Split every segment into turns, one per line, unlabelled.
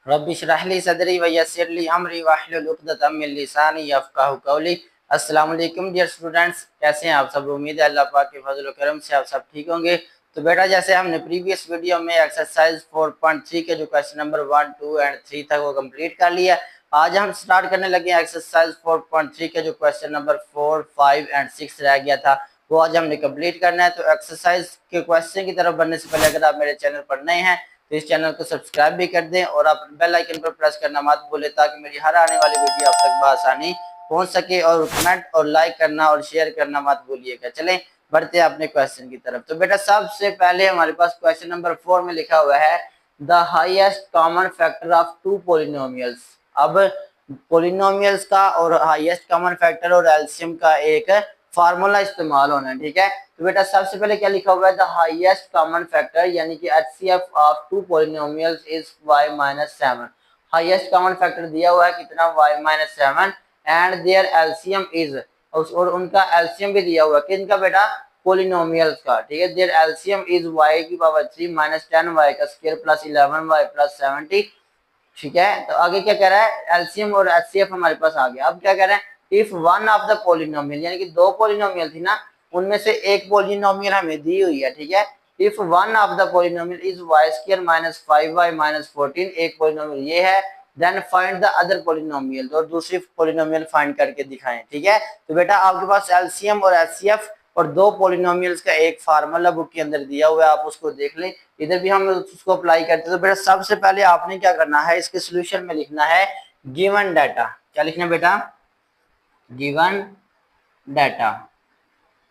Rabbi इश्रह ली सदरी व यस्सिर ली अमरी वाहलुल उक़दतम मिन लिसानी यफ़क़हू क़ौली। अस्सलाम वालेकुम डियर स्टूडेंट्स, कैसे हैं आप सब। उम्मीद है अल्लाह पाक के फजल करम से आप सब ठीक होंगे। तो बेटा जैसे हमने प्रीवियस वीडियो में एक्सरसाइज 4.3 के जो क्वेश्चन नंबर 1, 2 एंड 3 था वो कंप्लीट कर लिया। आज हम स्टार्ट करने लगे हैं एक्सरसाइज 4.3 के जो क्वेश्चन नंबर 4, 5 एंड 6 रह गया था वो आज हमने कंप्लीट करना है। तो एक्सरसाइज के क्वेश्चन की तरफ बढ़ने से पहले अगर आप मेरे चैनल पर नए हैं तो इस चैनल को सब्सक्राइब भी कर दें और आप बेल आइकन पर प्रेस करना मत भूलें ताकि मेरी हर आने वाली वीडियो आप तक बआसानी पहुंच सके। और कमेंट और लाइक करना और शेयर करना मत भूलिएगा। चलें बढ़ते हैं अपने क्वेश्चन की तरफ। तो बेटा सबसे पहले हमारे पास क्वेश्चन नंबर 4 में लिखा हुआ है the highest common factor of two polynomials. अब पोलिनोमियल्स का और हाईएस्ट कॉमन फैक्टर और एलसीएम का एक फार्मूला इस्तेमाल होना है, ठीक है। तो बेटा सबसे पहले क्या लिखा हुआ है, द हाईएस्ट कॉमन फैक्टर यानी कि HCF of two polynomials is y-7। हाईएस्ट कॉमन फैक्टर दिया हुआ है कितना, y-7 and their LCM is, और उनका एलसीएम भी दिया हुआ है किनका बेटा, पॉलिनोमियल्स का, ठीक है। There LCM is y³ minus 10y का स्क्वायर प्लस 11y प्लस 70, ठीक है। तो आगे क्या कह रहा है, एलसीएम और एचसीएफ हमारे पास आ गया। अब क्या कह रहा है, if one of the polynomial यानी कि दो पॉलिनोमियल थी ना, उनमें से एक पॉलिनोमियल हमें दी हुई है, ठीक है। If one of the polynomial is y² minus 5y minus 14, एक पॉलिनोमियल ये है, then find the other polynomial, और दूसरी पॉलिनोमियल फाइंड करके दिखाएं, ठीक है। तो बेटा आपके पास एलसीएम और एचसीएफ और दो पॉलिनोमियल्स का एक फार्मूला बुक के अंदर दिया हुआ है, आप उसको देख लें। इधर भी हम उसको अप्लाई करते हैं। तो बेटा सबसे पहले आपने क्या करना है, इसके सोल्यूशन में लिखना है गिवन डाटा। क्या लिखना है बेटा, गिवन डाटा।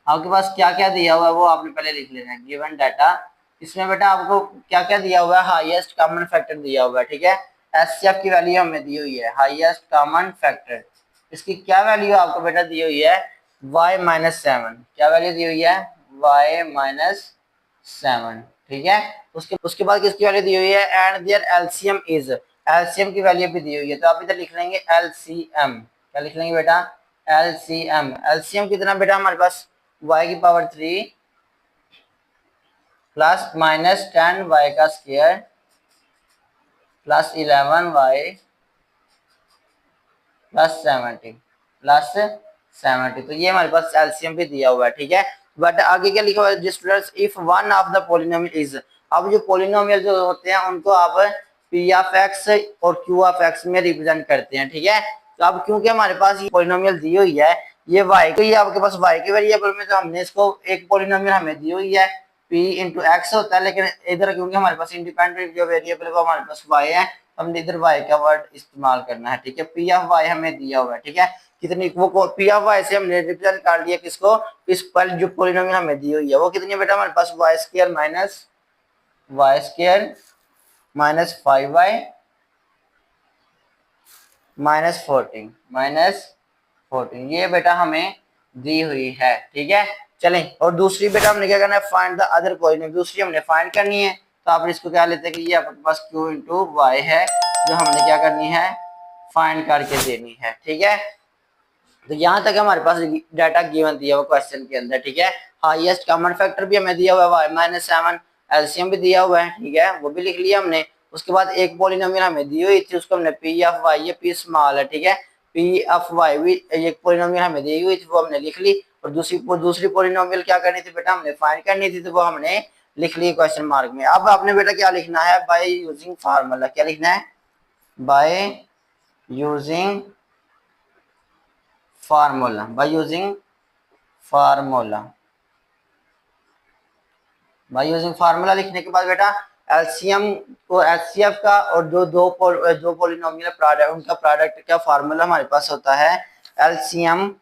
आपके पास क्या क्या दिया हुआ है वो आपने पहले लिख लेना है, गिवन डाटा। इसमें बेटा आपको क्या क्या दिया हुआ है, हाईएस्ट कॉमन फैक्टर दिया हुआ है, ठीक है। एचसीएफ की वैल्यू हमें दी हुई है, हाईएस्ट कॉमन फैक्टर, इसकी क्या वैल्यू आपको बेटा दी हुई है, y-7। क्या वैल्यू दी हुई है, y-7, ठीक है। उसके बाद किसकी वैल्यू दी हुई है, and their LCM is, LCM की वैल्यू भी दी हुई है। तो आप इधर लिख लेंगे एलसीएम। क्या लिख लेंगे बेटा, एलसीएम। एलसीएम कितना बेटा हमारे पास, y³ प्लस माइनस 10y का स्क्वायर प्लस 11y प्लस 70। तो ये हमारे पास एलसीएम भी दिया हुआ है, ठीक है। बट आगे क्या लिखा हुआ है, students if one of the polynomial is, अब जो पॉलिनोमियल जो होते हैं उनको आप पी ऑफ एक्स और क्यू ऑफ एक्स में रिप्रेजेंट करते हैं, ठीक है। तो अब क्योंकि हमारे पास ये पॉलिनोमियल दी हुई है, ये वाई को, ये आपके पास वाई के वेरिएबल में, तो हमने इसको एक पॉलिनोमियल हमें दी हुई है p इंटू एक्स होता है, लेकिन इधर क्योंकि हमारे पास इंडिपेंडेंट जो वेरिएबल है वो हमारे पास y है, हमने इधर y का वर्ड इस्तेमाल करना है, ठीक है। पी ऑफ वाई हमें दिया हुआ है, ठीक है। कितनी, वो पी ऑफ वाई से हमने रिप्रेजेंट कर लिया किसको, इस पर जो पॉलिनोमियल हमें दी हुई है वो कितनी है बेटा हमारे पास, y² माइनस 5y माइनस 14 ये बेटा हमें दी हुई है, ठीक है। चलें, और दूसरी बेटा हमने क्या करना है, फाइंड द अदर पॉलिनोमियल, दूसरी हमने फाइंड करनी है। तो आप इसको क्या लेते हैं कि ये आपके पास q इंटू वाई है जो हमने क्या करनी है, फाइंड करके देनी है, ठीक है। तो यहाँ तक हमारे पास डाटा गिवन दिया हुआ क्वेश्चन के अंदर, ठीक है। हाईएस्ट कॉमन फैक्टर भी हमें दिया हुआ है y-7, एलसीएम भी दिया हुआ है, ठीक है, वो भी लिख लिया हमने। उसके बाद एक पॉलिनोमियल हमें दी हुई थी, उसको हमने पी ऑफ वाई, ये पी स्मॉल है, ठीक है, पी ऑफ वाई भी एक पॉलिनोमियल हमें दी हुई थी वो हमने लिख ली। और दूसरी पॉलिनोमियल क्या करनी थी बेटा, हमने फाइंड करनी थी, तो वो हमने लिख ली क्वेश्चन मार्क में। अब आपने बेटा क्या लिखना है, बाय यूजिंग फार्मूला। क्या लिखना है, by using formula, by using formula. By using formula लिखने के बाद बेटा एलसीएम को एचसीएफ का और जो दो पॉलिनोमियल प्रोडक्ट, उनका प्रोडक्ट का फार्मूला हमारे पास होता है LCM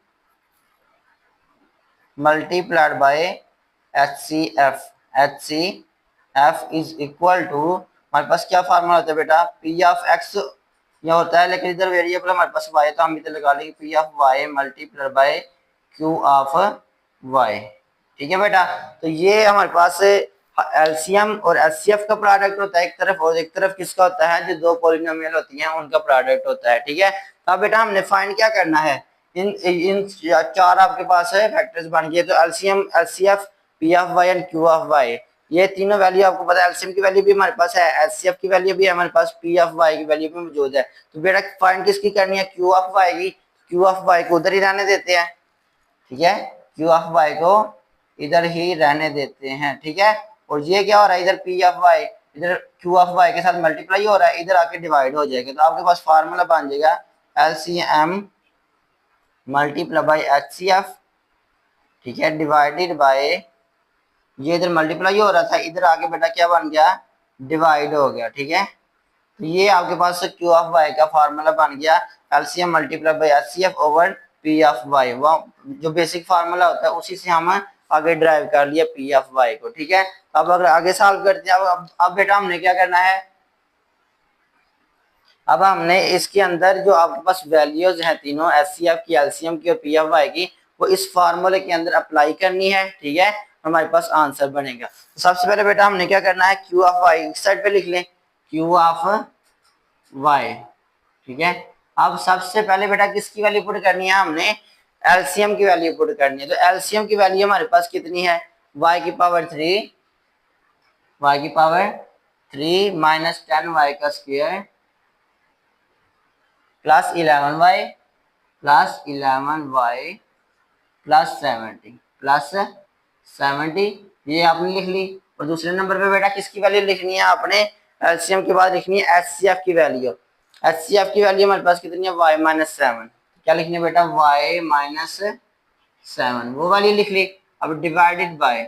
multiplied by HCF. HCF is equal to, हमारे पास क्या फार्मूला होता है बेटा, पी ऑफ एक्स ये होता है, लेकिन इधर वेरिएबल हमारे पास y है तो हम इधर लगा लेंगे P of Y multiplied by Q of Y, ठीक है बेटा। तो ये हमारे पास एलसीएम और एचसीएफ का प्रोडक्ट होता है एक तरफ, और एक तरफ किसका होता है, जो दो पॉलिनोमियल होती हैं उनका प्रोडक्ट होता है, ठीक है। तो अब बेटा हमने फाइंड क्या करना है, इन चार आपके पास है फैक्टर्स बन गए, तो LCM HCF P of Y and Q of Y, ये तीनों वैल्यू आपको पता है, एलसीएम की वैल्यू भी हमारे पास है, एचसीएफ की वैल्यू भी हमारे पास, पी ऑफ वाई की वैल्यू भी मौजूद है। तो बेटा फाइंड किसकी करनी है, क्यू ऑफ वाई की। क्यू ऑफ वाई को उधर ही रहने देते हैं, ठीक है, क्यू ऑफ वाई को इधर ही रहने देते हैं, ठीक है। और ये क्या हो रहा है, इधर पी ऑफ वाई इधर क्यू ऑफ वाई के साथ मल्टीप्लाई हो रहा है, इधर आके डिवाइड हो जाएगा। तो आपके पास फार्मूला बन जाएगा एलसीएम मल्टीप्लाई बाई एचसीएफ, ठीक है, डिवाइडेड बाय, ये इधर मल्टीप्लाई हो रहा था, इधर आके बेटा क्या बन गया, डिवाइड हो गया, ठीक है। तो ये आपके पास क्यू ऑफ वाई का फार्मूला बन गया LCM multiply by HCF over P of Y. वो जो बेसिक फार्मूला होता है उसी से हम आगे ड्राइव कर लिया पी ऑफ वाई को, ठीक है। अब अगर आगे सॉल्व करते हैं, अब बेटा हमने क्या करना है, अब हमने इसके अंदर जो आपके पास वैल्यूज हैं तीनों, एचसीएफ की, एलसीएम की और पी ऑफ वाई की, वो इस फार्मूले के अंदर अप्लाई करनी है, ठीक है। हमारे पास आंसर बनेगा। तो सबसे पहले बेटा हमने क्या करना है, क्यू ऑफ वाई इस साइड पे लिख लें, क्यू ऑफ वाई, ठीक है। अब सबसे पहले बेटा किसकी वैल्यू पुट करनी है, हमने एलसीएम की वैल्यू पुट करनी है। तो एलसीएम की वैल्यू हमारे पास कितनी है, y की पावर 3, y की पावर 3 माइनस 10y का square plus 11y plus 11y plus 70 ये आपने लिख ली। और दूसरे नंबर पे बेटा किसकी वैल्यू लिखनी है, आपने एलसीएम के बाद लिखनी है एचसीएफ की वैल्यू। एचसीएफ की वैल्यू हमारे पास कितनी है, y माइनस 7, क्या लिखनी है बेटा, y माइनस 7, वो वाली लिख ली। अब डिवाइडेड बाय,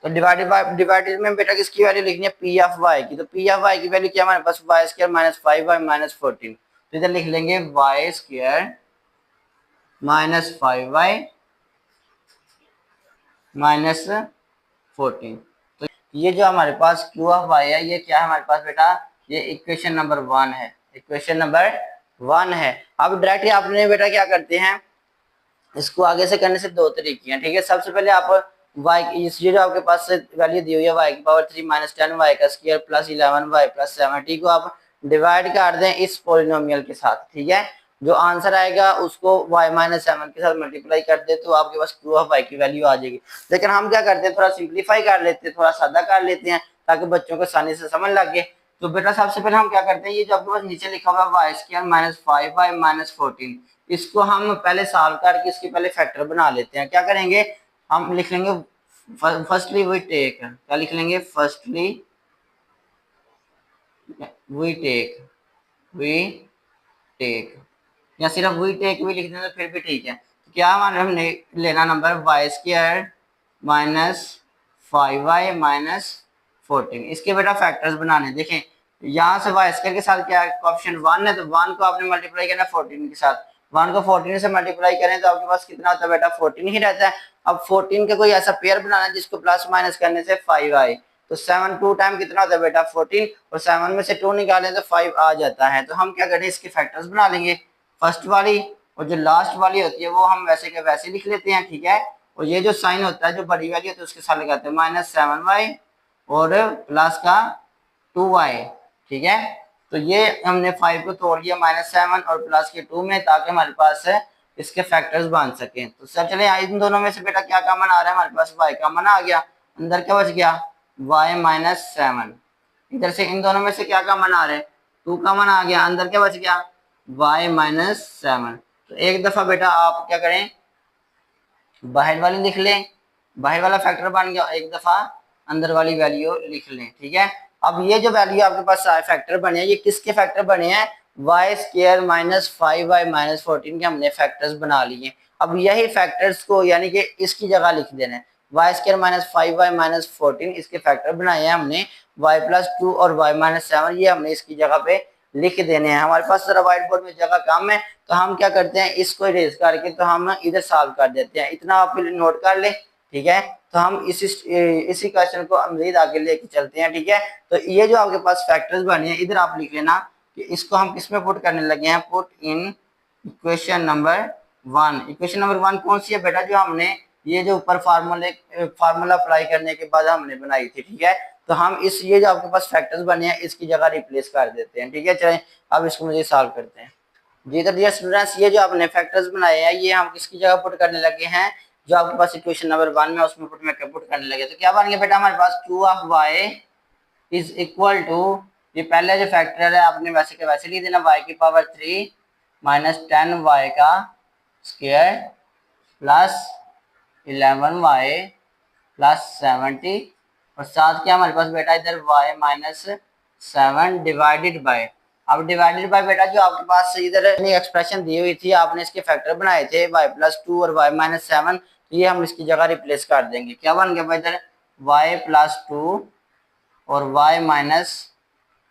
तो डिवाइडेड में बेटा किसकी वैल्यू लिखनी है, पी ऑफ वाई की। तो पी ऑफ वाई की वैल्यू क्या हमारे पास, Y square minus 5y minus 14। तो इधर लिख लेंगे Y square minus 5y minus 14। तो ये जो हमारे पास क्यू ऑफ वाई है, ये क्या है हमारे पास बेटा, ये इक्वेशन नंबर 1 है, इक्वेशन नंबर 1 है। अब डायरेक्टली आपने बेटा क्या करते हैं, इसको आगे से करने से दो तरीके हैं, ठीक है। सबसे पहले आप y, ये जो आपके पास वैल्यू दी हुई है y की पावर 3 माइनस 10y का स्क्वायर प्लस 11y प्लस 70 को आप डिवाइड कर दें इस पोलिनोमियल के साथ, ठीक है। जो आंसर आएगा उसको y माइनस 7 के साथ मल्टीप्लाई कर दे तो आपके पास क्यू ऑफ y की वैल्यू आ जाएगी। लेकिन हम क्या करते हैं, थोड़ा सिंप्लीफाई कर लेते हैं, थोड़ा सादा कर लेते हैं ताकि बच्चों को आसानी से समझ लगे। तो बेटा सबसे पहले हम क्या करते हैं, ये जो आपके पास नीचे लिखा हुआ है Y square minus 5y minus 14, इसको हम पहले सॉल्व करके इसके पहले फैक्टर बना लेते हैं। क्या करेंगे, हम लिख लेंगे फर्स्टली वी टेक, क्या लिख लेंगे, फर्स्टली वी टेक या सिर्फ वी टेक भी लिख दें तो फिर भी ठीक है। तो क्या हमने लेना number Y square minus 5y minus 14, इसके बेटा फैक्टर्स बनाने। देखें यहाँ से वाई स्क्वायर के साथ क्या ऑप्शन 1 है, तो 1 को आपने मल्टीप्लाई करना 14 के साथ, 1 को 14 से मल्टीप्लाई करें तो आपके पास कितना होता है बेटा, 14 ही रहता है। अब 14 का कोई ऐसा पेयर बनाना जिसको प्लस माइनस करने से 5 आए, तो 7 2 टाइम कितना होता है बेटा 14, और 7 में से 2 निकालें तो 5 आ जाता है। तो हम क्या करें, इसके फैक्टर्स बना लेंगे, फर्स्ट वाली और जो लास्ट वाली होती है वो हम वैसे के वैसे लिख लेते हैं, ठीक है। और ये जो साइन होता है, जो बड़ी वैल्यू होती है उसके साथ लगाते हैं माइनस 7y और प्लस का 2y, ठीक है। तो ये हमने 5 को तोड़ लिया माइनस 7 और प्लस के 2 में, ताकि हमारे पास इसके फैक्टर्स बन सकें। तो सब चले इन दोनों में से बेटा क्या कॉमन आ रहा है, हमारे पास y कॉमन आ गया, अंदर क्या बच गया, y माइनस 7। इधर से इन दोनों में से क्या कॉमन आ रहा है, 2 कॉमन आ गया, अंदर क्या बच गया, y माइनस 7। तो एक दफा बेटा आप क्या करें, बाहर वाली लिख लें, बाहर वाला फैक्टर बन गया, एक दफा अंदर वाली वैल्यू लिख लें, ठीक है। अब ये जो वैल्यू आपके पास फैक्टर बने हैं, ये किसके फैक्टर बने हैं, Y square minus 5y minus 14 के हमने फैक्टर्स बना लिए। अब यही फैक्टर्स को यानी कि इसकी जगह लिख देना है, Y square minus 5y minus 14 इसके फैक्टर बनाए हैं हमने, y प्लस 2 और y माइनस 7 ये हमने इसकी जगह पे लिख देने हैं। हमारे पास जरा व्हाइट बोर्ड में जगह कम है तो हम क्या करते हैं, इसको इरेज करके तो हम इधर सॉल्व कर देते हैं। इतना आप नोट कर ले, ठीक है। तो हम इसी क्वेश्चन को मजीद आगे लेके चलते हैं, ठीक है। तो ये जो आपके पास फैक्टर्स बने हैं, इधर आप लिख लेना कि इसको हम किस में पुट करने लगे हैं, put in equation number 1। Equation number 1 कौन सी है बेटा, जो हमने ये जो ऊपर फार्मूला अप्लाई करने के बाद हमने बनाई थी, ठीक है। तो हम ये जो आपके पास फैक्टर्स बने हैं इसकी जगह रिप्लेस कर देते हैं, ठीक है। चलें अब इसको मुझे सॉल्व करते हैं जी। तो डियर स्टूडेंट्स, ये जो आपने फैक्टर्स बनाए हैं ये हम किसकी जगह पुट करने लगे हैं, जो आपके पास इक्वेशन नंबर 1 में उसमें पुट में पुट करने लगे। तो क्या बन गया बेटा हमारे पास q of y is equal to, ये पहले जो फैक्टर है आपने वैसे के वैसे लिख देना, y की पावर 3 माइनस 10y का स्क्वायर प्लस 11y प्लस 70, और साथ क्या हमारे पास बेटा इधर y माइनस 7 डिवाइडेड बाय, अब डिवाइडेड बाय बेटा जो आपके पास इधर एक्सप्रेशन दी हुई थी आपने इसके फैक्टर बनाए थे y प्लस 2 और y माइनस 7, तो ये हम इसकी जगह रिप्लेस कर देंगे। क्या बन गया भाई इधर y प्लस 2 और y माइनस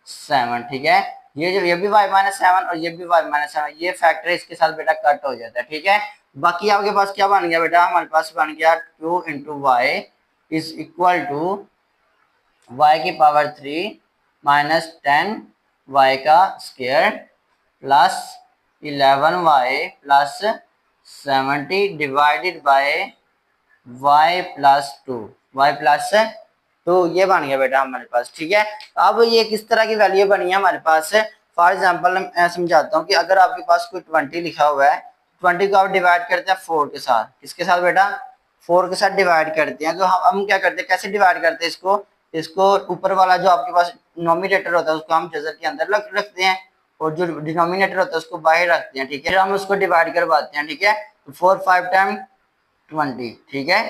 7, ठीक है। ये भी y माइनस 7 और ये भी y माइनस 7, ये फैक्टर इसके साथ बेटा कट हो जाता है, ठीक है। बाकी आपके पास क्या बन गया बेटा, हमारे पास बन गया 2 into Y is equal to y की पावर 3 माइनस 10y का square plus 11y plus 70 divided by y plus 2, y plus 2, ये बन गया बेटा हमारे पास, ठीक है। अब ये किस तरह की वैल्यू बनी है हमारे पास, फॉर एग्जांपल मैं समझाता हूँ कि अगर आपके पास कोई 20 लिखा हुआ है, 20 को आप डिवाइड करते हैं 4 के साथ, किसके साथ बेटा 4 के साथ डिवाइड करते हैं। तो हम क्या करते हैं, कैसे डिवाइड करते हैं इसको ऊपर वाला जो आपके पास नोमिनेटर होता है उसको हम जजर के अंदर रखते हैं और जो डिनोमिनेटर होता है उसको बाहर रखते हैं, ठीक है। फिर हम उसको डिवाइड करवाते हैं, ठीक है। तो 4 5 टाइम 20, ठीक है।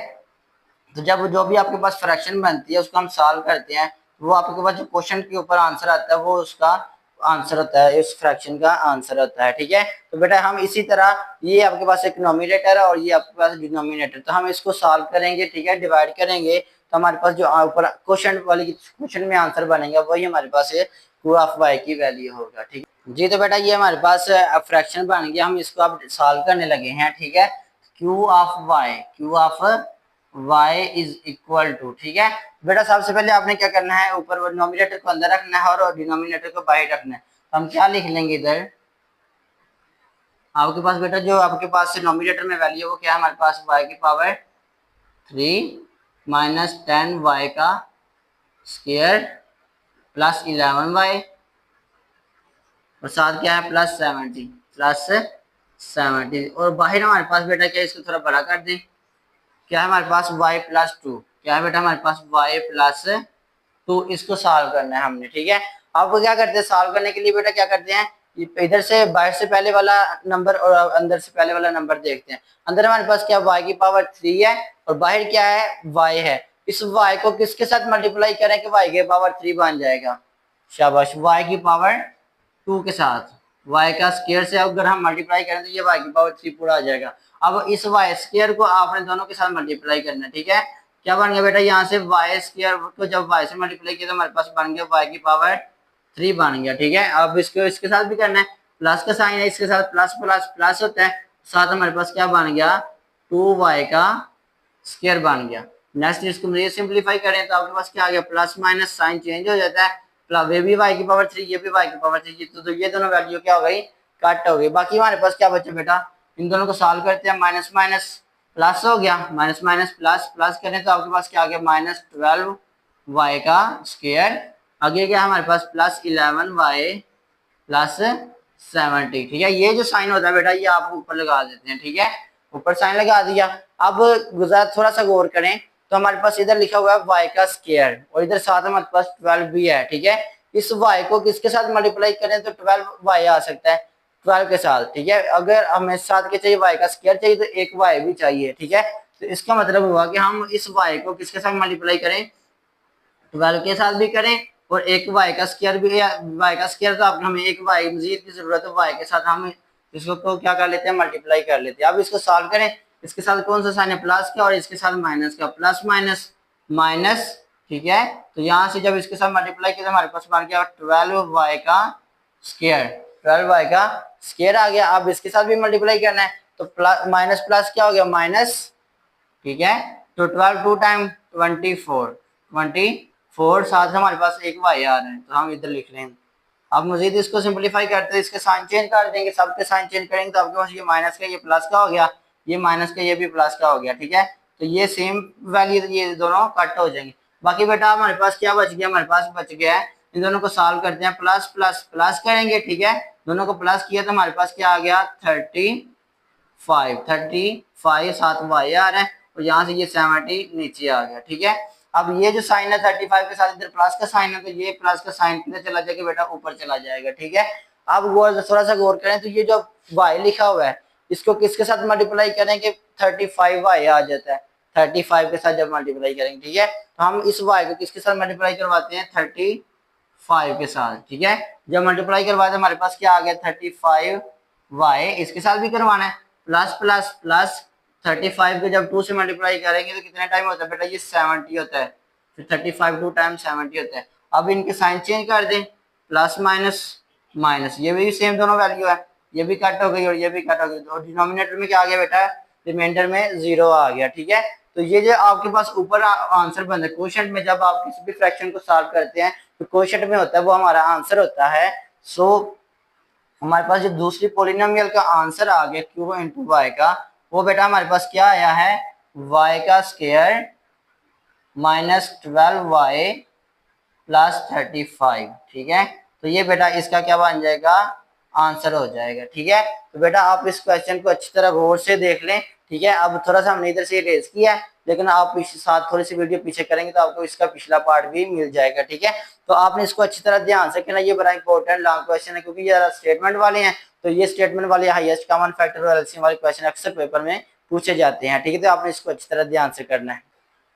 तो जब जो भी आपके पास फ्रैक्शन बनती है उसको हम सॉल्व करते हैं, वो आपके पास जो क्वेश्चन के ऊपर आंसर आता है वो उसका आंसर होता है, इस फ्रैक्शन का आंसर होता है, ठीक है। तो बेटा हम इसी तरह, ये आपके पास एक नोमिनेटर है और ये आपके पास डिनोमिनेटर, तो हम इसको सॉल्व करेंगे, ठीक है, डिवाइड करेंगे, तो हमारे पास जो ऊपर क्वेश्चन में आंसर बनेगा वही हमारे पास q ऑफ y की वैल्यू होगा, ठीक है जी। तो बेटा ये हमारे पास फ्रैक्शन बन गया, हम इसको अब सॉल्व करने लगे हैं, ठीक है। q of y is equal to, ठीक है बेटा। सबसे पहले आपने क्या करना है, ऊपर नोमिनेटर को अंदर रखना है और डिनोमिनेटर को बाहर रखना है। तो हम क्या लिख लेंगे इधर, आपके पास बेटा जो आपके पास नोमिनेटर में वैल्यू वो क्या है हमारे पास y की पावर 3 माइनस 10y का स्क्वायर प्लस 11y, और साथ क्या है प्लस 70 और बाहर हमारे पास बेटा क्या, इसको थोड़ा बड़ा कर दें, क्या है हमारे पास y प्लस 2, क्या है बेटा हमारे पास y प्लस 2, इसको सॉल्व करना है हमने, ठीक है। अब क्या करते हैं, सॉल्व करने के लिए बेटा क्या करते हैं, इधर से बाहर से पहले वाला नंबर और अंदर से पहले वाला नंबर देखते हैं। अंदर हमारे पास क्या y की पावर 3 है और बाहर क्या है y है, इस y को किसके साथ मल्टीप्लाई करें कि y की पावर 3 बन जाएगा, शाबाश, y की पावर 2 के साथ, y का स्क्वायर से अगर हम मल्टीप्लाई करें तो ये y की पावर 3 पूरा आ जाएगा। अब इस y स्क्वायर को आपने दोनों के साथ मल्टीप्लाई करना है, ठीक है। क्या बन गया बेटा, यहाँ से y स्क्वायर को जब y से मल्टीप्लाई किया तो हमारे पास बन गया y की पावर 3 बन गया, ठीक है। अब इसको इसके साथ भी करना है, प्लस का साइन है, इसके साथ प्लस प्लस प्लस होता है, साथ हमारे पास क्या बन गया 2y का स्क्वायर बन गया। नेक्स्ट इसको मजीद सिंप्लीफाई करें तो आपके पास क्या आ गया, प्लस माइनस साइन चेंज हो जाता है, ये भी y की पावर 3 ये भी y की पावर 3, तो ये दोनों वैल्यू क्या हो गई, कट हो गई। बाकी हमारे पास क्या बचा बेटा, इन दोनों को सॉल्व करते हैं, माइनस माइनस प्लस हो गया, माइनस माइनस प्लस प्लस करें तो आपके पास क्या आ गया माइनस 12y का स्क्वायर, आगे क्या हमारे पास प्लस 11y प्लस 70, ठीक है। ये जो साइन होता है बेटा ये आप ऊपर लगा देते हैं, ठीक है, ऊपर साइन लगा दिया। अब गुजार थोड़ा सा गौर करें तो हमारे पास इधर लिखा हुआ है y का स्क्वायर और इधर साथ हमारे पास 12 भी है, ठीक है। इस y को किसके साथ मल्टीप्लाई करें तो 12y आ सकता है 12 के साथ, ठीक है। अगर हमें साथ के चाहिए y का स्क्वायर चाहिए तो एक y भी चाहिए, ठीक है। तो इसका मतलब हुआ कि हम इस y को किसके साथ मल्टीप्लाई करें, 12 के साथ भी करें और एक y का स्क्वायर भी, y का स्क्वायर तो आप हमें एक y मजीद की जरूरत है, y के साथ हम इसको तो क्या कर लेते हैं मल्टीप्लाई कर लेते हैं। अब इसको सॉल्व करें, इसके साथ कौन सा साइन है प्लस का और इसके साथ माइनस का, प्लस माइनस माइनस, ठीक है। तो यहाँ से जब इसके साथ मल्टीप्लाई किया तो हमारे पास बन गया 12y का स्क्वायर, 12y का स्क्वायर आ गया। अब इसके साथ भी मल्टीप्लाई करना है तो प्लस माइनस प्लस क्या हो गया माइनस, ठीक है। तो 12 2 टाइम 24 साथ हमारे पास एक y आ रहा है तो हम इधर लिख लेंगे। अब मजीद इसको सिंपलीफाई करते हैं, इसके साइन चेंज कर देंगे, सबके साइन चेंज करेंगे तो आपके पास ये माइनस का ये प्लस का हो गया, ये माइनस का ये भी प्लस का हो गया, ठीक है। तो ये सेम वैल्यू ये दोनों कट हो जाएंगे। बाकी बेटा हमारे पास क्या बच गया, हमारे पास बच गया है, इन दोनों को सॉल्व करते हैं, प्लस प्लस प्लस करेंगे, ठीक है। दोनों को प्लस किया तो हमारे पास क्या आ गया 35 साथ वाई आ रहा है और यहाँ से ये 70 नीचे आ गया। ठीक है, अब ये जो साइन है 35 के साथ इधर प्लस का साइन है, तो ये प्लस का साइन किधर चला जाएगा बेटा, ऊपर चला जाएगा। ठीक है, अब थोड़ा सा गौर करें तो ये जो वाई लिखा हुआ है इसको किसके साथ मल्टीप्लाई करें कि 35 वाई आ जाता है, 35 के साथ जब मल्टीप्लाई करेंगे। ठीक है, तो हम इस वाई को किसके साथ मल्टीप्लाई करवाते हैं, 35 के साथ। ठीक है, जब मल्टीप्लाई करवाते हमारे पास क्या आ गया, 35 वाई, इसके साथ भी करवाना है, प्लस प्लस प्लस 35 को जब 2 से मल्टीप्लाई करेंगे तो कितना टाइम होता है बेटा, ये 70 होता है, फिर 35 2 टाइम्स 70 होता है। अब इनके साइन चेंज कर दें, प्लस माइनस माइनस, ये भी सेम दोनों वैल्यू है, ये भी कट हो गई और ये भी कट हो गई, और डिनोमिनेटर में क्या आ गया बेटा, रिमाइंडर में 0 आ गया। ठीक है, तो ये जो आपके पास ऊपर आंसर बन है कोशेंट में, जब आप किसी भी फ्रैक्शन को सॉल्व करते हैं तो कोशेंट में होता है वो हमारा आंसर होता है। सो हमारे पास जो दूसरी पोलिनोमियल का आंसर आ गया क्यू इंटू वाई का, वो बेटा हमारे पास क्या आया है, वाई का स्क्वायर माइनस 12y प्लस 35। ठीक है, तो ये बेटा इसका क्या बन जाएगा, आंसर हो जाएगा। ठीक है, तो बेटा आप इस क्वेश्चन को अच्छी तरह गौर से देख लें। ठीक है, अब थोड़ा सा हमने इधर से रेज किया है, लेकिन आप इस साथ थोड़ी सी वीडियो पीछे करेंगे तो आपको इसका पिछला पार्ट भी मिल जाएगा। ठीक है, तो आपने इसको अच्छी तरह ध्यान से करना, ये बड़ा इंपॉर्टेंट लॉन्ग क्वेश्चन है, क्योंकि ये स्टेटमेंट वाले हैं, तो ये स्टेटमेंट वाले हाईएस्ट कॉमन फैक्टर और एलसीएम वाले क्वेश्चन अक्सर पेपर में पूछे जाते हैं। ठीक है, तो आपने इसको अच्छी तरह ध्यान से करना है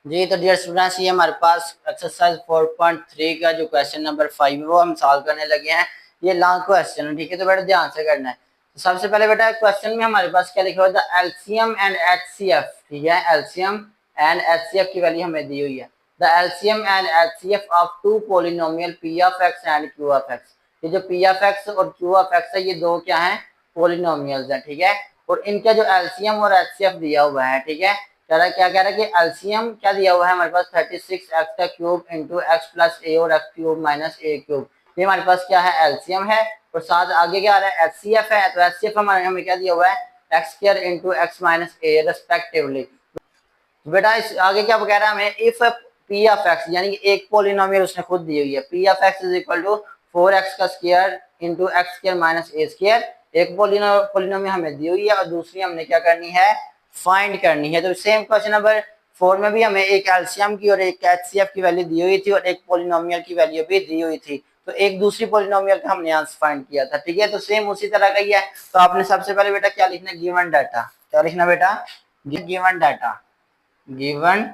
जी। तो डियर स्टूडेंट्स, ये हमारे पास एक्सरसाइज 4.3 का जो क्वेश्चन नंबर 5 है वो हम सॉल्व करने लगे हैं। ये लॉन्ग क्वेश्चन है। ठीक है, तो बेटा ध्यान से करना है। तो सबसे पहले बेटा क्वेश्चन में हमारे पास क्या लिखा हुआ था, एलसीएम एंड एचसीएफ। ठीक है, एलसीएम एंड एचसीएफ की वैल्यू हमें दी हुई है। The LCM and HCF of two polynomial P of X and Q of X. ये जो पी ऑफ एक्स और क्यू ऑफ एक्स है ये दो क्या है, पोलिनोमियल्स हैं। ठीक है, और इनका जो एलसीएम और एचसीएफ दिया हुआ है, ठीक है, क्या कह रहा है कि एलसीएम क्या दिया हुआ है हमारे पास, 36 एक्स का cube into x plus A और एक्स क्यूब माइनस ए क्यूब। ये हमारे पास क्या है, एलसीएम है, और साथ आगे क्या आ रहा है, एचसीएफ है। तो एचसीएफ हमें क्या दिया हुआ है, X square into X minus A respectively. तो बेटा इस आगे क्या कह रहा है हमें, इफ पी ऑफ एक्स, यानी कि एक पोलिनोमियल उसने खुद दी हुई है, P of X is equal to 4x का square into X square minus A square. एक पोलिनोमियल हमें दी हुई है और दूसरी हमने क्या करनी है, फाइंड करनी है। तो सेम क्वेश्चन नंबर 4 में भी हमें एक एलसीएम की और एक एचसीएफ की वैल्यू दी हुई थी और एक पोलिनोमियल की वैल्यू भी दी हुई थी, तो एक दूसरी पोलिनोमियल का हमने आंसर फाइंड किया था। ठीक है, तो सेम उसी तरह का ही है। तो आपने सबसे पहले बेटा क्या लिखना, गिवन डाटा। क्या लिखना बेटा, गिवन डाटा, गिवन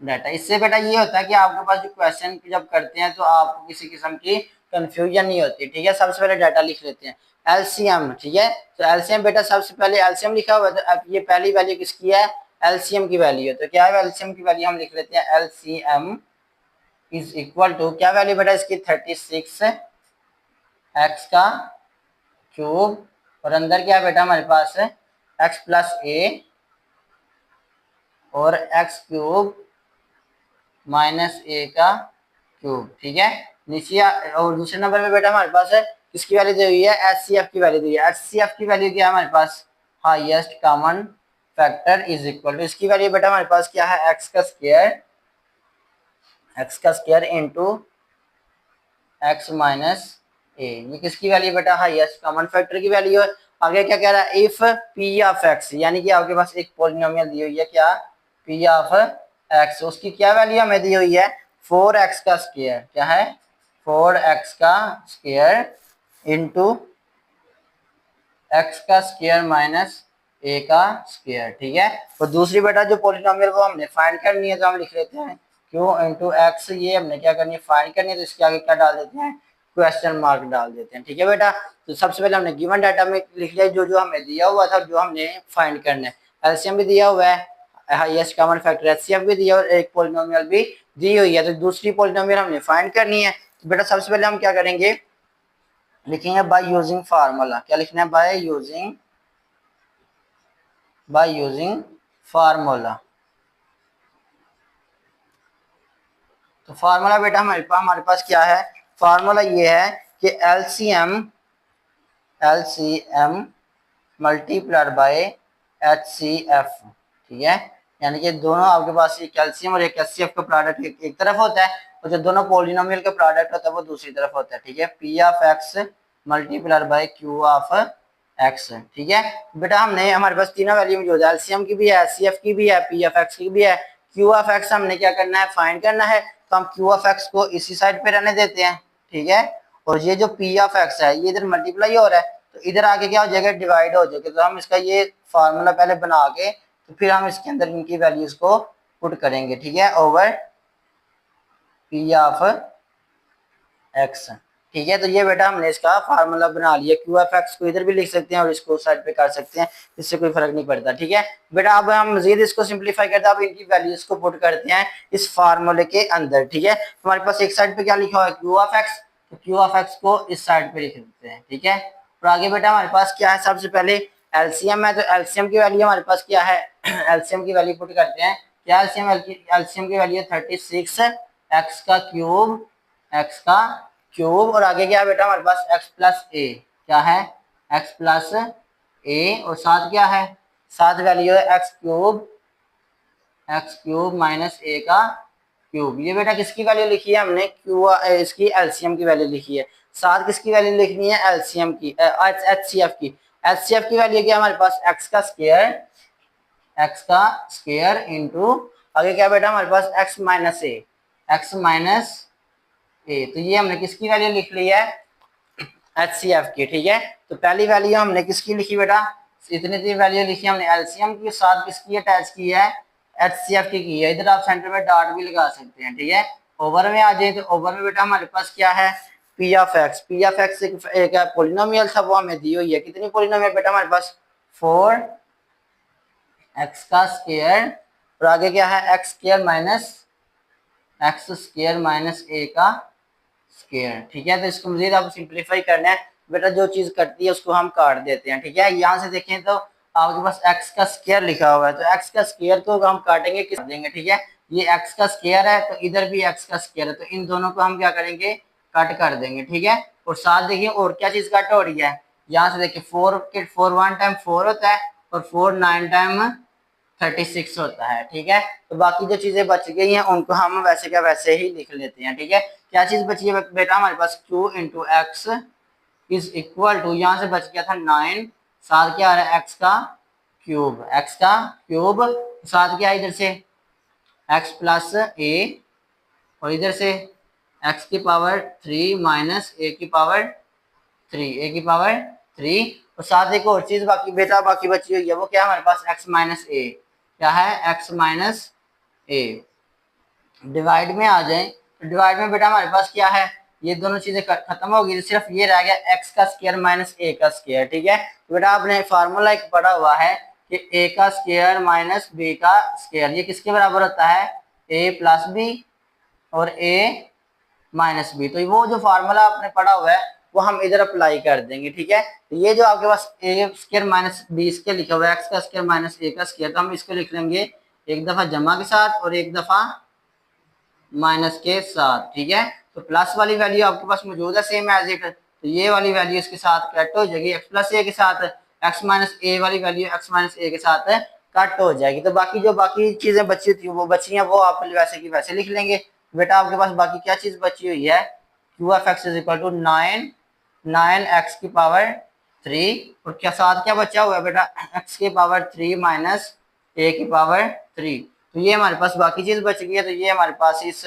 डाटा। इससे बेटा ये होता है कि आपके पास जो क्वेश्चन जब करते हैं तो आपको किसी किस्म की कंफ्यूजन नहीं होती। ठीक है, सबसे पहले डाटा लिख लेते हैं, एलसीएम। ठीक है, तो एलसीएम बेटा सबसे पहले एलसीएम लिखा हुआ है, तो अब ये पहली वैल्यू किसकी है, एलसीएम की वैल्यू है। तो क्या है एलसीएम की वैल्यू, हम लिख लेते हैं एलसीएम इज इक्वल टू, क्या वैल्यू बेटा इसकी, 36 एक्स का क्यूब, और अंदर क्या है बेटा हमारे पास है एक्स प्लस ए और एक्स क्यूब माइनस ए का क्यूब। ठीक है, नीचे और दूसरे नंबर पे बेटा हमारे पास है किसकी वैल्यू दी हुई है, एचसीएफ की वैल्यू दी है। एचसीएफ की वैल्यू क्या है हमारे पास, highest common factor is equal to, इसकी वैल्यू बेटा हमारे पास क्या है, एक्स का square into X minus A. ये किसकी वैल्यू बेटा, हाईएस्ट कॉमन फैक्टर की वैल्यू है। आगे क्या कह रहा है, इफ पी ऑफ एक्स, यानी कि आपके पास एक पॉलिनोमियल दी हुई है, क्या, पी ऑफ एक्स, उसकी क्या वैल्यू हमें दी हुई है, 4x का स्क्वायर। क्या है, 4x का स्क्वायर इंटू एक्स का स्क्वायर माइनस ए का स्क्वायर। ठीक है, और दूसरी बेटा जो पॉलिनोमियल वो हमने फाइंड करनी है, तो हम लिख लेते हैं क्यू इंटू एक्स, ये हमने क्या करनी है, फाइंड करनी है, तो इसके आगे क्या डाल देते हैं, क्वेश्चन मार्क डाल देते हैं। ठीक है बेटा, तो सबसे पहले हमने गिवन डाटा में लिख लिया जो जो हमें दिया हुआ था, जो हमने फाइंड करना है। एलसीएम भी दिया हुआ है, हाईएस्ट कॉमन फैक्टर एचसीएफ भी दिया और एक पॉलिनोमियल भी दी हुई है, तो दूसरी पॉलिनोमियल हमने फाइंड करनी है। तो बेटा सबसे पहले हम क्या करेंगे, लिखेंगे बाय यूजिंग फार्मूला। क्या लिखना है, बाय यूजिंग फार्मूला। तो फार्मूला बेटा हमारे पास क्या है, फार्मूला ये है कि एलसीएम मल्टीप्लाइड बाय एचसीएफ। ठीक है, यानी कि दोनों आपके पास एक कैल्शियम और एक एचसीएफ का प्रोडक्ट एक तरफ होता है और जो दोनों पॉलिनोमियल का प्रोडक्ट होता है वो दूसरी तरफ होता है। ठीक है, P of X multiplied by Q of x. ठीक है बेटा, हमने हमारे पास तीनों वैल्यू मौजूद है, एलसीएम की भी है, एचसीएफ की भी है, पी एफ एक्स की भी है। क्यू एफ एक्स हमने क्या करना है, फाइंड करना है। तो हम क्यू एफ एक्स को इसी साइड पे रहने देते हैं। ठीक है, और ये जो पी एफ एक्स है ये इधर मल्टीप्लाई हो रहा है, तो इधर आके क्या हो जाएगा, डिवाइड हो जाएगा। तो हम इसका ये फार्मूला पहले बना के तो फिर हम इसके अंदर इनकी वैल्यूज को पुट करेंगे। ठीक है, ओवर पी ऑफ एक्स। ठीक है, तो ये बेटा हमने इसका फार्मूला बना लिया। क्यू एफ एक्स को इधर भी लिख सकते हैं और इसको साइड पे कर सकते हैं, इससे कोई फर्क नहीं पड़ता। ठीक है बेटा, अब हम मजीद इसको सिंप्लीफाई करते हैं, अब इनकी वैल्यूज को पुट करते हैं इस फार्मूले के अंदर। ठीक है, हमारे पास एक साइड पे क्या लिखा हुआ है, क्यू एफ एक्स, तो क्यू एफ एक्स को इस साइड पे लिख देते हैं। ठीक है, और आगे बेटा हमारे पास क्या है, सबसे पहले एलसीएम है, तो एलसीएम की वैल्यू हमारे पास क्या है, एलसीएम की वैल्यू पुट करते हैं। क्या एलसीएम, एलसीएम की वैल्यू 36 एक्स का क्यूब, एक्स का क्यूब, और आगे क्या है बेटा हमारे पास एक्स प्लस ए, क्या है एक्स प्लस ए, और साथ क्या है, साथ वैल्यू है एक्स क्यूब माइनस ए का क्यूब। ये बेटा किसकी वैल्यू लिखी है हमने, क्यू इसकी एलसीएम की वैल्यू लिखी है। साथ किसकी वैल्यू लिखनी है, एलसीएम की, एचसीएफ की। एचसीएफ की वैल्यू क्या है हमारे पास, एक्स का स्क्वायर, एक्स का स्क्वायर इंटू आगे क्या बेटा हमारे पास एक्स माइनस ए, एक्स माइनस ए। तो ये हमने किसकी वैल्यू लिख ली है, एचसीएफ की। ठीक है, तो पहली वैल्यू हमने किसकी लिखी बेटा, इतनी सी वैल्यू लिखी हमने एलसीएम की, साथ किसकी अटैच की है, एचसीएफ की है। इधर आप सेंटर में डॉट भी लगा सकते हैं। ठीक है, ओवर में आ जाए तो ओवर में बेटा हमारे पास क्या है, P of x. P of x एक पोलिनोमियल था, वो हमें दी हुई है। कितनी पोलिनोमियल बेटा हमारे पास, 4 एक्स का स्क्वायर, और आगे क्या है X square minus X square minus A का स्क्वायर। ठीक है, तो इसको मजीद आप सिंप्लीफाई करना है बेटा, जो चीज कटती है उसको हम काट देते हैं। ठीक है, यहाँ से देखें तो आपके पास एक्स का स्क्वायर लिखा हुआ है, तो एक्स का स्क्वायर को हम काटेंगे किस देंगे। ठीक है, ये एक्स का स्क्वायर है तो इधर भी एक्स का स्क्वायर है, तो इन दोनों को हम क्या करेंगे, कट कर देंगे। ठीक है, और साथ देखिए और क्या चीज कट हो रही है, यहाँ से देखिए 4 1 टाइम 4 होता है, और 4 9 टाइम 36 होता है। ठीक है, तो बाकी जो चीजें बच गई हैं उनको हम वैसे क्या वैसे ही लिख लेते हैं। ठीक है, क्या चीज बची है बेटा हमारे पास, q into X is equal to, यहाँ से बच गया था 9, साथ क्या आ रहा है एक्स का क्यूब, एक्स का क्यूब, साथ क्या इधर से एक्स प्लस ए, और इधर से एक्स की पावर 3 माइनस ए की पावर 3, ए की पावर 3, और साथ एक और चीज बाकी बेटा बाकी बची हुई है, वो क्या है हमारे पास एक्स माइनस ए, क्या है एक्स माइनस ए। डिवाइड में आ जाए तो डिवाइड में बेटा हमारे पास क्या है, ये दोनों चीजें खत्म हो गई, सिर्फ ये रह गया एक्स का स्क्वायर माइनस ए का स्क्वायर। ठीक है, तो बेटा आपने फार्मूला एक पढ़ा हुआ है कि ए का स्क्वायर माइनस बी का स्क्वायर, ये किसके बराबर होता है, ए प्लस बी और ए माइनस बी। तो वो जो फार्मूला आपने पढ़ा हुआ है वो हम इधर अप्लाई कर देंगे। ठीक है, तो ये जो आपके पास ए स्क्वायर माइनस बी के लिखा हुआ है, एक्स का स्क्वायर माइनस ए का स्क्वायर, तो हम इसको लिख लेंगे एक दफा जमा के साथ और एक दफा माइनस के साथ। ठीक है, तो प्लस वाली वैल्यू आपके पास मौजूद है सेम एज इट, तो ये वाली वैल्यू इसके साथ कट हो जाएगी, एक्स प्लस ए के साथ, एक्स माइनस ए वाली वैल्यू एक्स माइनस ए के साथ कट हो जाएगी। तो बाकी जो बाकी चीजें बची थी वो बची हैं, वो आप वैसे की वैसे लिख लेंगे। बेटा आपके पास बाकी क्या चीज बची हुई है, Q of X is equal to 9 X की पावर 3, और क्या साथ क्या बचा हुआ है बेटा, एक्स की पावर 3 माइनस ए की पावर 3। तो ये हमारे पास बाकी चीज बच गई है, तो ये हमारे पास इस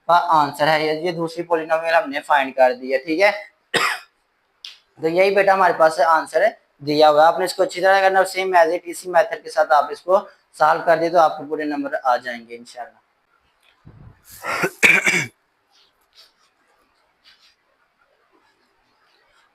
का आंसर है, ये दूसरी पॉलिनोमियल हमने फाइंड कर दी है। ठीक है, तो यही बेटा हमारे पास आंसर है दिया हुआ है, आपने इसको अच्छी तरह करना, सेम एज इट इसी मेथड के साथ आप इसको सॉल्व कर दिए तो आपको पूरे नंबर आ जाएंगे इंशाल्लाह।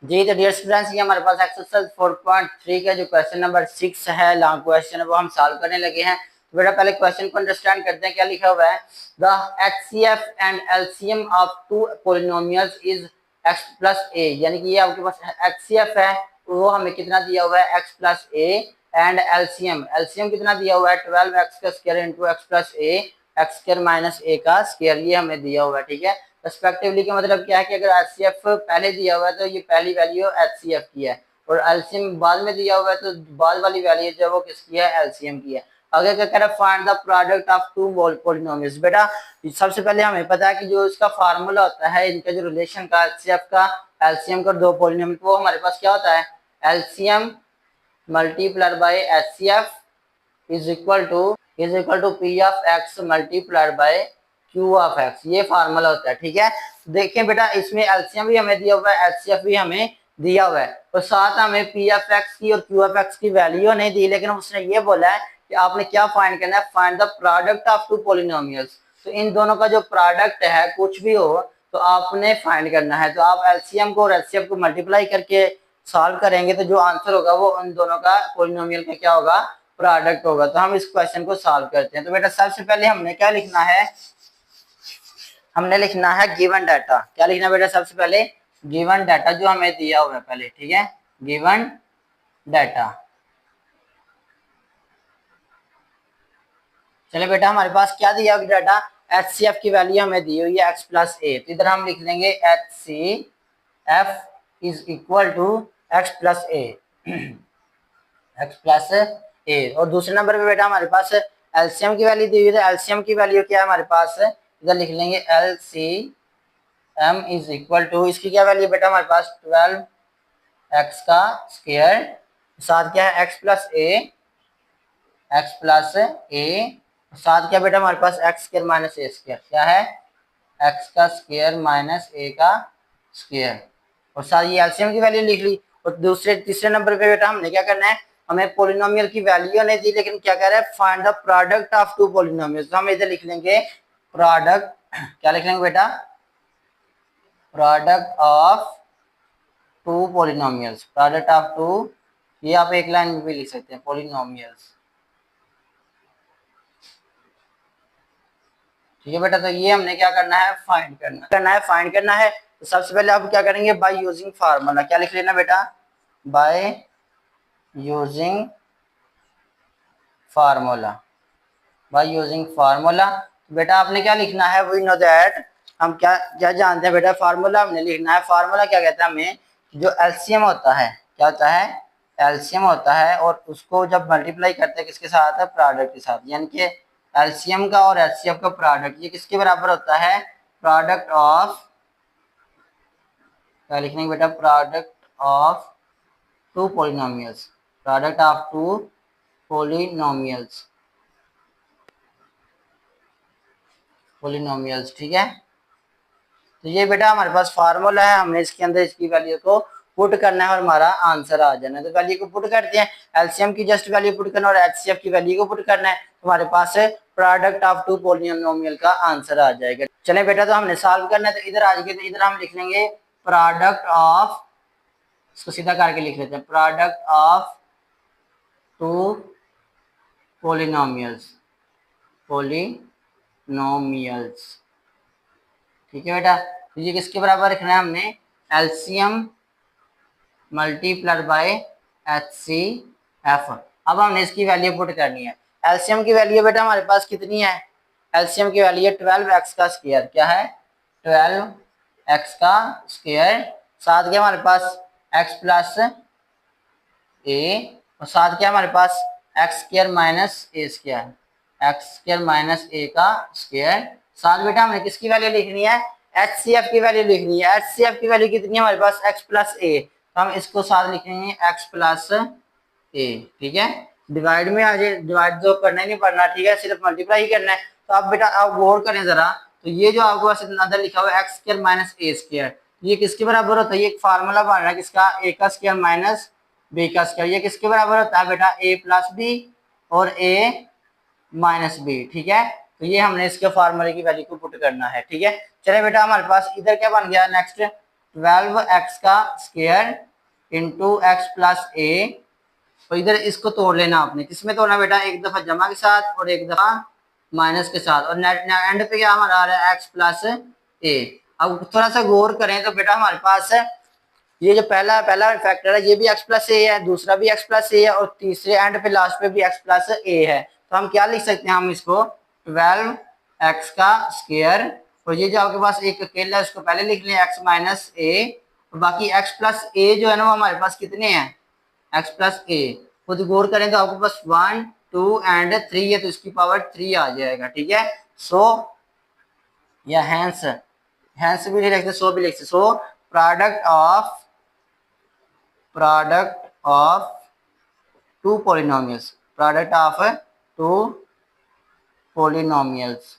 जी तो डियर स्टूडेंट्स, ये हमारे पास एक्सरसाइज 4.3 का जो क्वेश्चन नंबर 6 है, लॉन्ग क्वेश्चन है, वो हम सॉल्व करने लगे हैं। तो बेटा पहले क्वेश्चन को अंडरस्टैंड करते हैं, क्या लिखा हुआ है, the HCF and LCM of two polynomials is X plus A, यानी कि ये आपके पास एचसीएफ है, वो हमें कितना दिया हुआ है x plus A, and LCM, LCM कितना दिया हुआ है 12 एक्स का square into x plus A, x square minus A का स्क्वायर, ये हमें दिया हुआ है। ठीक है, रेस्पेक्टिवली का मतलब क्या है कि अगर एचसीएफ पहले दिया हुआ है तो ये पहली वैल्यू एचसीएफ की है, और एलसीएम बाद में दिया हुआ है तो बाद वाली वैल्यू जो है वो किसकी है, एलसीएम की है। अगर क्या कह रहा है find the product of two polynomials, बेटा सबसे पहले हमें पता है कि जो इसका फार्मूला होता है, इनका जो रिलेशन का एचसीएफ का एलसीएम का दो पॉलिनोमियल, वो हमारे पास क्या होता है LCM multiplied by HCF is equal to P of X multiplied by Q of X. ये फार्मूला होता है, ठीक है। देखिए बेटा, इसमें एलसीएम भी हमें दिया हुआ है, एचसीएफ भी हमें दिया हुआ है, और साथ हमें पी ऑफ एक्स की और क्यू ऑफ एक्स की वैल्यू नहीं दी, लेकिन उसने ये बोला है कि आपने क्या फाइंड करना है, find the product of two polynomials. तो इन दोनों का जो प्रोडक्ट है कुछ भी हो तो आपने फाइंड करना है। तो आप एलसीएम को और एचसीएफ को मल्टीप्लाई करके सॉल्व करेंगे तो जो आंसर होगा वो उन दोनों का पॉलिनोमियल का क्या होगा, प्रोडक्ट होगा। तो हम इस क्वेश्चन को सॉल्व करते हैं। तो बेटा सबसे पहले हमने क्या लिखना है, हमने लिखना है गिवन डाटा। क्या लिखना है बेटा, सबसे पहले गिवन डाटा जो हमें दिया हुआ है पहले, ठीक है, गिवन डाटा। चले बेटा, हमारे पास क्या दिया हुआ डाटा, एचसीएफ की वैल्यू हमें दी हुई है एक्स प्लस ए। तो इधर हम लिख लेंगे HCF is equal to X plus A, X plus A. और दूसरे नंबर पे बेटा हमारे पास एलसीएम की वैल्यू दी हुई है। एलसीएम की वैल्यू क्या है हमारे पास, इधर लिख लेंगे एलसीएम इज इक्वल टू, इसकी क्या वैल्यू बेटा हमारे पास 12 एक्स का स्क्वायर, साथ क्या है x plus A, X plus ए, साथ क्या बेटा हमारे पास x square minus A square, क्या है एक्स का स्क्वायर माइनस ए का स्क्वायर, और साथ ये एलसीएम की वैल्यू लिख ली। और दूसरे तीसरे नंबर पे बेटा हमने क्या करना है, हमें पॉलिनोमियल की वैल्यू नहीं दी, लेकिन क्या कह रहा है, find the product of two polynomials. तो हम इधर लिख लेंगे प्रोडक्ट, क्या लिख लेंगे बेटा, product of two polynomials, product of two, ये आप एक लाइन में भी लिख सकते हैं, पॉलिनोमियल्स, ठीक है बेटा। तो ये हमने क्या करना है, फाइंड करना है। तो सबसे पहले आप क्या करेंगे, बाय यूजिंग फार्मूला। क्या लिख लेना बेटा, by using formula, by using formula. बेटा आपने क्या लिखना है, वी नो दैट, हम क्या क्या जानते हैं बेटा, फार्मूला हमने लिखना है। फार्मूला क्या कहता है हमें, जो एलसीएम होता है, क्या होता है, एलसीएम होता है, और उसको जब मल्टीप्लाई करते हैं किसके साथ है, प्रोडक्ट के साथ, यानी कि एलसीएम का और एचसीएफ का प्रोडक्ट ये किसके बराबर होता है, प्रोडक्ट ऑफ, क्या लिखने बेटा, product of two polynomials, product of two polynomials, polynomials, ठीक है। तो ये बेटा हमारे पास फार्मूला है, हमने इसके अंदर इसकी वैल्यू को पुट करना है और हमारा आंसर आ जाना है। तो वैल्यू को पुट करते हैं, एलसीएम की जस्ट वैल्यू पुट करना और एचसीएफ की वैल्यू को पुट करना है, तो हमारे पास प्रोडक्ट ऑफ टू पॉलिनोमियल का आंसर आ जाएगा। चले बेटा, तो हमने सॉल्व करना है, तो इधर आ जाएगा, तो इधर हम लिख लेंगे प्रोडक्ट ऑफ, इसको सीधा करके लिख लेते हैं, product of two polynomials, polynomials, ठीक है बेटा। तो ये किसके बराबर रखना है हमने, एलसीएम मल्टीप्लाइड बाय एचसीएफ। अब हमने इसकी वैल्यू पुट करनी है। एलसीएम की वैल्यू बेटा हमारे पास कितनी है, एलसीएम की वैल्यू है 12 एक्स का स्क्वायर, क्या है 12 एक्स का स्क्वायर, साथ क्या हमारे पास एक्स प्लस ए, और साथ क्या हमारे पास x square minus A square, x square minus A का स्क्वायर, साथ बेटा हमने किसकी वैल्यू लिखनी है, एचसीएफ की वैल्यू लिखनी है। एचसीएफ की वैल्यू कितनी है हमारे पास, एक्स प्लस ए, तो हम इसको साथ लिखेंगे एक्स प्लस ए, ठीक है। डिवाइड में आ जाए, डिवाइड तो करना ही नहीं पड़ना, ठीक है, सिर्फ मल्टीप्लाई ही करना है। तो अब बेटा आप गौर करें जरा, तो ये जो आपके पास अंदर लिखा हुआ है X square minus A square, ये किसके बराबर होता है, ये एक फार्मूला बन रहा है किसका, ए का स्क्वायर माइनस बी का स्क्वायर, ये किसके बराबर होता है बेटा, ए प्लस बी और ए माइनस बी, ठीक है। तो ये हमने इसके फार्मूले की वैल्यू को पुट करना है, ठीक है। चले बेटा, हमारे पास इधर क्या बन गया, नेक्स्ट 12 एक्स का स्क्वायर इंटू एक्स प्लस ए, तो इधर इसको तोड़ लेना आपने, किसमें तोड़ना बेटा, एक दफा जमा के साथ और एक दफा माइनस के साथ, और एंड पे क्या हमारा आ रहा है एक्स प्लस ए। अब थोड़ा सा गौर करें तो बेटा हमारे पास ये जो पहला फैक्टर है ये भी एक्स प्लस ए है, दूसरा भी एक्स प्लस ए है, और तीसरे एंड पे लास्ट पे भी एक्स प्लस ए है। तो हम क्या लिख सकते हैं, हम इसको 12 एक्स का स्क्वायर, और ये जो आपके पास एक अकेला है उसको पहले लिख लें एक्स माइनस ए, और बाकी एक्स प्लस ए जो है ना वो हमारे पास कितने हैं, एक्स प्लस ए, खुद गौर करें तो आपके पास 1 2 एंड 3 है, तो इसकी पावर 3 आ जाएगा, ठीक है। सो या हैंस भी लिख सकते, सो भी लिख सकते, so product of two polynomials, product of two polynomials.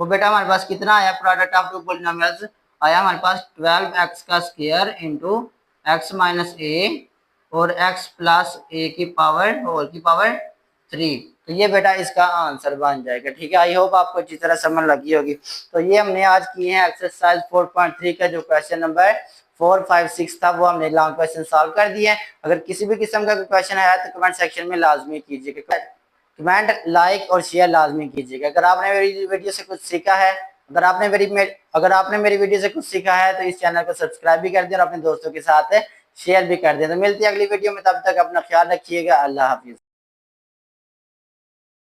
वो बेटा हमारे पास कितना आया, प्रोडक्ट ऑफ टू पॉलिनोमियल्स आया हमारे पास 12x का स्क्वायर इंटू एक्स माइनस ए और x प्लस ए की पावर होल की पावर 3। तो ये बेटा इसका आंसर बन जाएगा। ठीक है, आई होप आपको अच्छी तरह समझ लगी होगी। तो ये हमने आज किए हैं एक्सरसाइज 4.3 का जो क्वेश्चन नंबर 4, 5, 6 था, वो हमने लॉन्ग क्वेश्चन सॉल्व कर दिए हैं। अगर किसी भी किस्म का क्वेश्चन आया तो कमेंट सेक्शन में लाजमी कीजिएगा, कमेंट लाइक और शेयर लाजमी कीजिएगा। अगर आपने मेरी वीडियो से कुछ सीखा है, अगर आपने मेरी वीडियो से कुछ सीखा है तो इस चैनल को सब्सक्राइब भी कर दें और अपने दोस्तों के साथ शेयर भी कर दें। तो मिलती है अगली वीडियो में, तब तक अपना ख्याल रखिएगा। अल्लाह हाफिज।